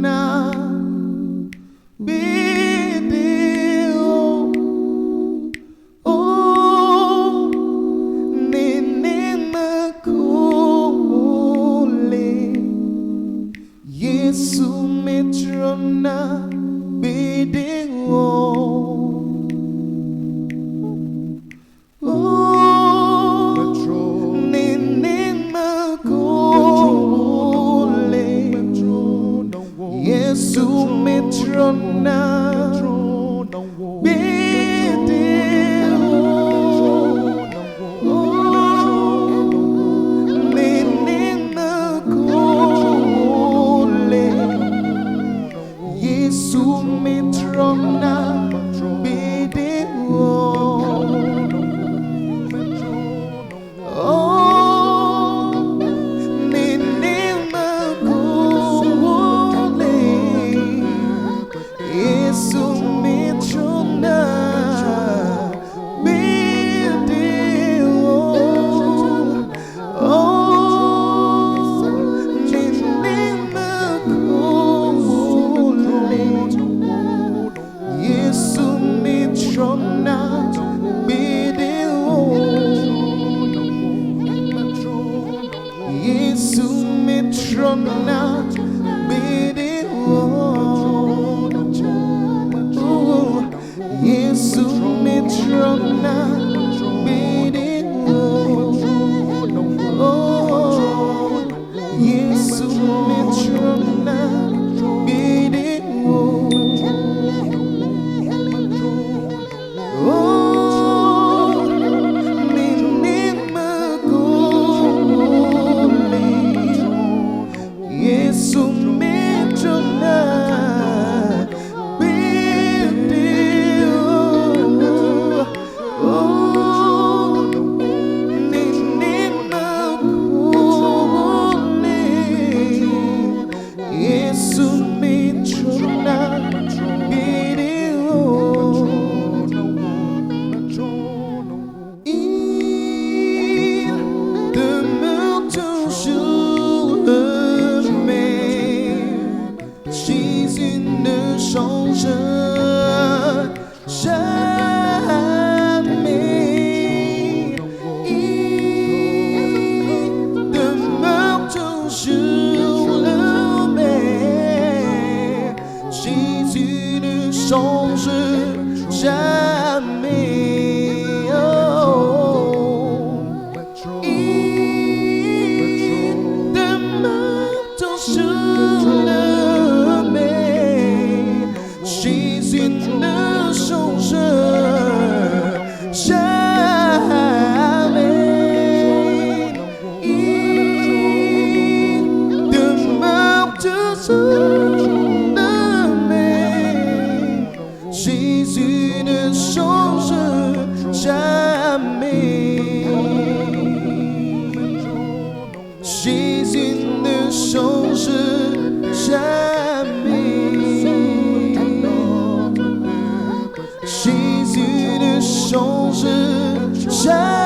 na video oh nene kule Yesu metrona video Yesu metrona video menina kule Yesu metrona video Yesu metrona video Yesu metrona video Yesu metrona Yesu metrona video nene kule Yesu metrona video il demeure toujours Jésus ne change jamais. Il demeure toujours le même. Jésus ne change jamais. Il demeure toujours le Jésus ne change jamais. Il demeure toujours le même. Jésus ne change jamais. Jésus ne change jamais. Jésus ne change jamais.